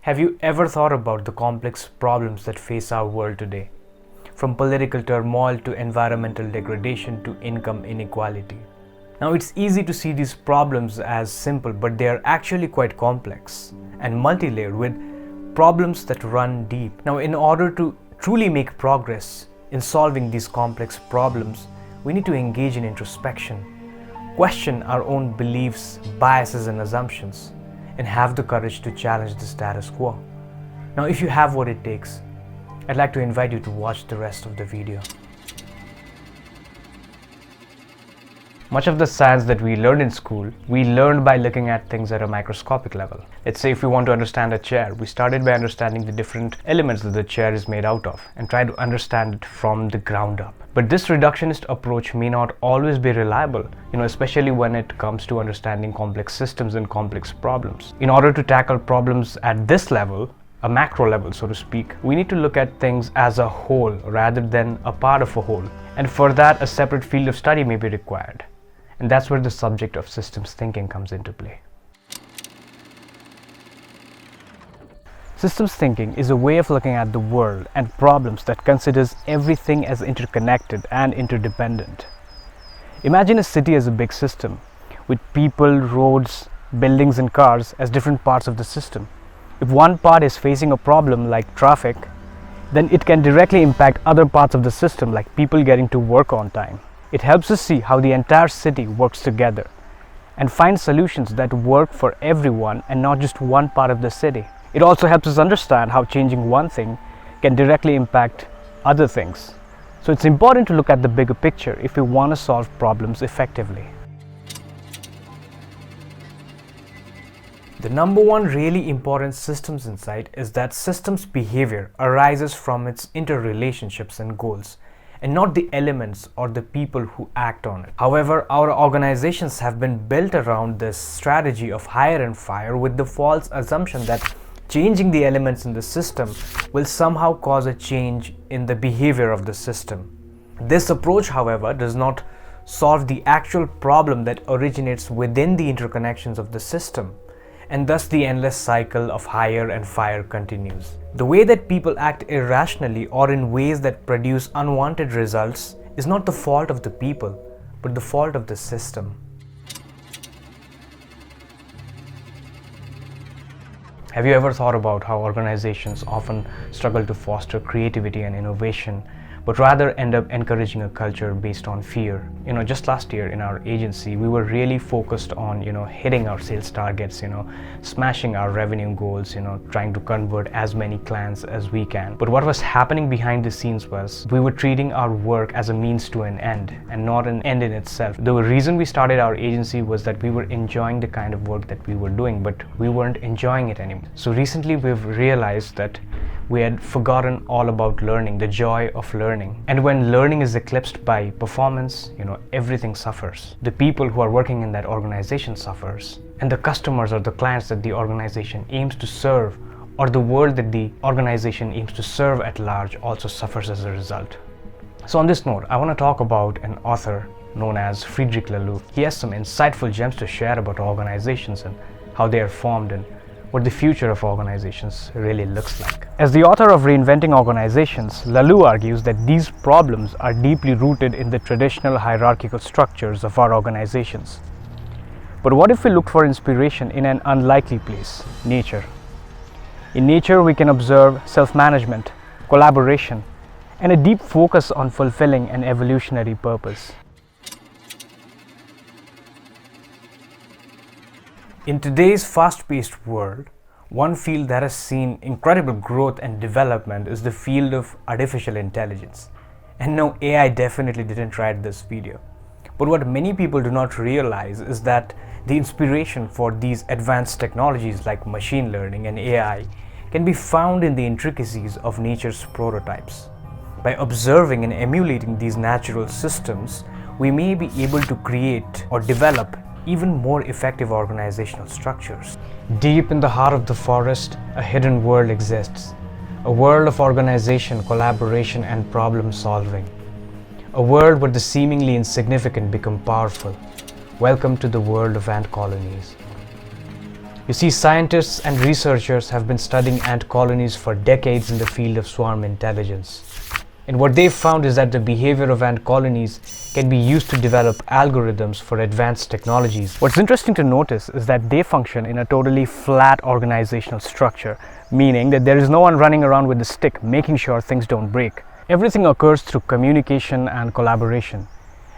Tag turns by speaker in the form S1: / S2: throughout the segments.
S1: Have you ever thought about the complex problems that face our world today? From political turmoil to environmental degradation to income inequality. Now, it's easy to see these problems as simple, but they are actually quite complex and multi-layered with problems that run deep. Now, in order to truly make progress in solving these complex problems, we need to engage in introspection, question our own beliefs, biases, and assumptions, and have the courage to challenge the status quo. Now, if you have what it takes, I'd like to invite you to watch the rest of the video. Much of the science that we learned in school, we learned by looking at things at a microscopic level. Let's say if we want to understand a chair, we started by understanding the different elements that the chair is made out of and try to understand it from the ground up. But this reductionist approach may not always be reliable, especially when it comes to understanding complex systems and complex problems. In order to tackle problems at this level, a macro level, so to speak, we need to look at things as a whole rather than a part of a whole. And for that, a separate field of study may be required. And that's where the subject of systems thinking comes into play. Systems thinking is a way of looking at the world and problems that considers everything as interconnected and interdependent. Imagine a city as a big system, with people, roads, buildings, and cars as different parts of the system. If one part is facing a problem like traffic, then it can directly impact other parts of the system like people getting to work on time. It helps us see how the entire city works together and find solutions that work for everyone and not just one part of the city. It also helps us understand how changing one thing can directly impact other things. So it's important to look at the bigger picture if we want to solve problems effectively. The number one really important systems insight is that systems behavior arises from its interrelationships and goals, and not the elements or the people who act on it. However, our organizations have been built around this strategy of hire and fire with the false assumption that changing the elements in the system will somehow cause a change in the behavior of the system. This approach, however, does not solve the actual problem that originates within the interconnections of the system, and thus the endless cycle of hire and fire continues. The way that people act irrationally or in ways that produce unwanted results is not the fault of the people, but the fault of the system. Have you ever thought about how organizations often struggle to foster creativity and innovation, but rather end up encouraging a culture based on fear? Just last year in our agency, we were really focused on, hitting our sales targets, smashing our revenue goals, trying to convert as many clients as we can. But what was happening behind the scenes was we were treating our work as a means to an end and not an end in itself. The reason we started our agency was that we were enjoying the kind of work that we were doing, but we weren't enjoying it anymore. So recently we've realized that we had forgotten all about learning, the joy of learning. And when learning is eclipsed by performance, everything suffers. The people who are working in that organization suffers, and the customers or the clients that the organization aims to serve, or the world that the organization aims to serve at large, also suffers as a result. So on this note, I want to talk about an author known as Friedrich Laloux. He has some insightful gems to share about organizations and how they are formed and what the future of organizations really looks like. As the author of Reinventing Organizations, Laloux argues that these problems are deeply rooted in the traditional hierarchical structures of our organizations. But what if we look for inspiration in an unlikely place, nature? In nature, we can observe self-management, collaboration, and a deep focus on fulfilling an evolutionary purpose. In today's fast-paced world, one field that has seen incredible growth and development is the field of artificial intelligence. And no, AI definitely didn't write this video. But what many people do not realize is that the inspiration for these advanced technologies like machine learning and AI can be found in the intricacies of nature's prototypes. By observing and emulating these natural systems, we may be able to create or develop even more effective organizational structures. Deep in the heart of the forest, a hidden world exists. A world of organization, collaboration, and problem solving. A world where the seemingly insignificant become powerful. Welcome to the world of ant colonies. You see, scientists and researchers have been studying ant colonies for decades in the field of swarm intelligence. And what they've found is that the behavior of ant colonies can be used to develop algorithms for advanced technologies. What's interesting to notice is that they function in a totally flat organizational structure, meaning that there is no one running around with a stick making sure things don't break. Everything occurs through communication and collaboration.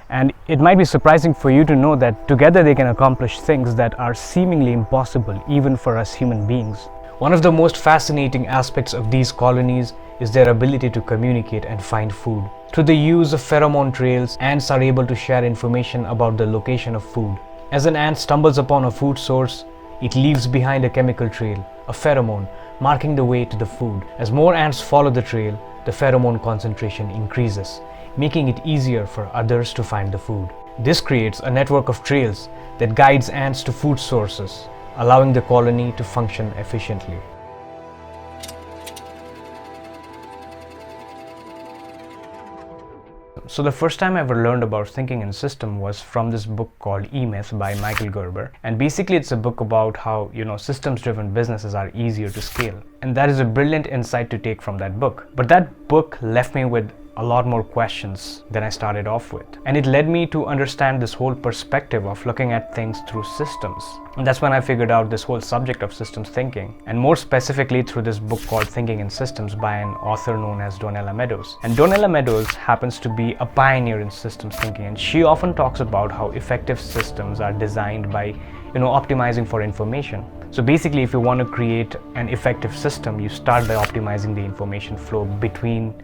S1: And it might be surprising for you to know that together they can accomplish things that are seemingly impossible even for us human beings. One of the most fascinating aspects of these colonies is their ability to communicate and find food. Through the use of pheromone trails, ants are able to share information about the location of food. As an ant stumbles upon a food source, it leaves behind a chemical trail, a pheromone, marking the way to the food. As more ants follow the trail, the pheromone concentration increases, making it easier for others to find the food. This creates a network of trails that guides ants to food sources, allowing the colony to function efficiently. So the first time I ever learned about thinking in system was from this book called E-Myth by Michael Gerber. And basically it's a book about how, systems-driven businesses are easier to scale. And that is a brilliant insight to take from that book. But that book left me with a lot more questions than I started off with. And it led me to understand this whole perspective of looking at things through systems. And that's when I figured out this whole subject of systems thinking, and more specifically through this book called Thinking in Systems by an author known as Donella Meadows. And Donella Meadows happens to be a pioneer in systems thinking, and she often talks about how effective systems are designed by optimizing for information. So basically, if you want to create an effective system, you start by optimizing the information flow between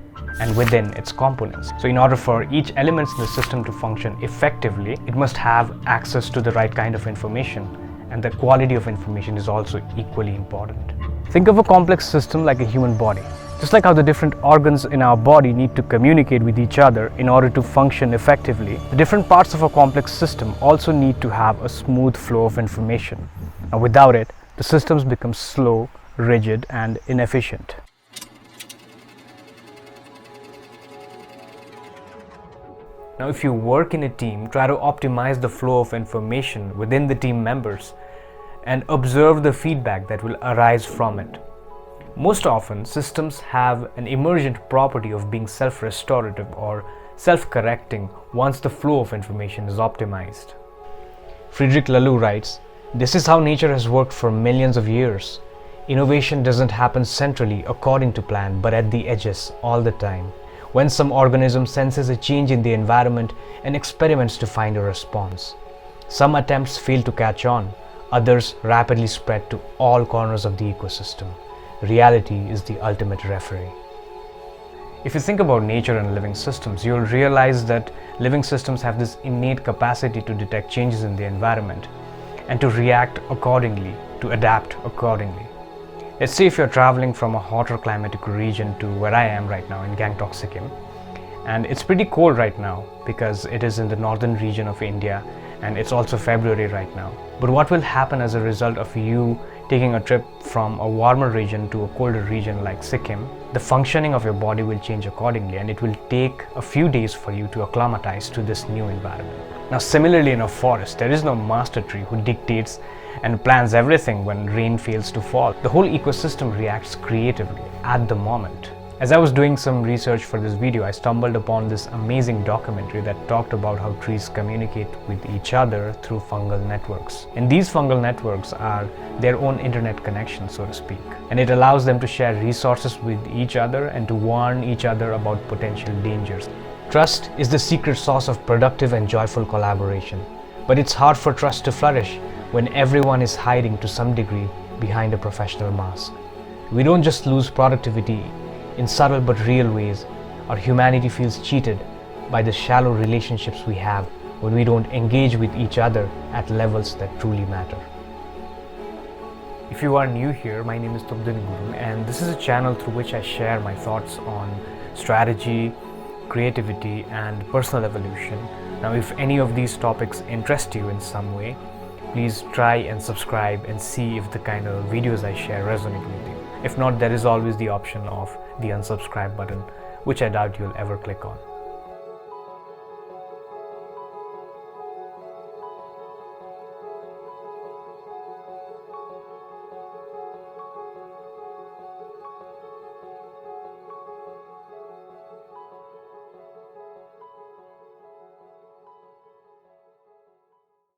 S1: and within its components. So in order for each element in the system to function effectively, it must have access to the right kind of information, and the quality of information is also equally important. Think of a complex system like a human body. Just like how the different organs in our body need to communicate with each other in order to function effectively, the different parts of a complex system also need to have a smooth flow of information. Now, without it, the systems become slow, rigid, and inefficient. Now, if you work in a team, try to optimize the flow of information within the team members and observe the feedback that will arise from it. Most often, systems have an emergent property of being self-restorative or self-correcting once the flow of information is optimized. Frederick Laloux writes, "This is how nature has worked for millions of years. Innovation doesn't happen centrally according to plan, but at the edges all the time, when some organism senses a change in the environment and experiments to find a response. Some attempts fail to catch on, others rapidly spread to all corners of the ecosystem. Reality is the ultimate referee." If you think about nature and living systems, you'll realize that living systems have this innate capacity to detect changes in the environment and to react accordingly, to adapt accordingly. Let's say if you're traveling from a hotter climatic region to where I am right now in Gangtok, Sikkim, and it's pretty cold right now because it is in the northern region of India and it's also February right now. But what will happen as a result of you taking a trip from a warmer region to a colder region like Sikkim? The functioning of your body will change accordingly, and it will take a few days for you to acclimatize to this new environment. Now, similarly in a forest, there is no master tree who dictates and plans everything when rain fails to fall. The whole ecosystem reacts creatively at the moment. As I was doing some research for this video, I stumbled upon this amazing documentary that talked about how trees communicate with each other through fungal networks. And these fungal networks are their own internet connection, so to speak. And it allows them to share resources with each other and to warn each other about potential dangers. Trust is the secret sauce of productive and joyful collaboration. But it's hard for trust to flourish when everyone is hiding to some degree behind a professional mask. We don't just lose productivity in subtle but real ways. Our humanity feels cheated by the shallow relationships we have when we don't engage with each other at levels that truly matter. If you are new here, my name is Tubdin Guru, and this is a channel through which I share my thoughts on strategy, creativity, and personal evolution. Now, if any of these topics interest you in some way, please try and subscribe and see if the kind of videos I share resonate with you. If not, there is always the option of the unsubscribe button, which I doubt you'll ever click on.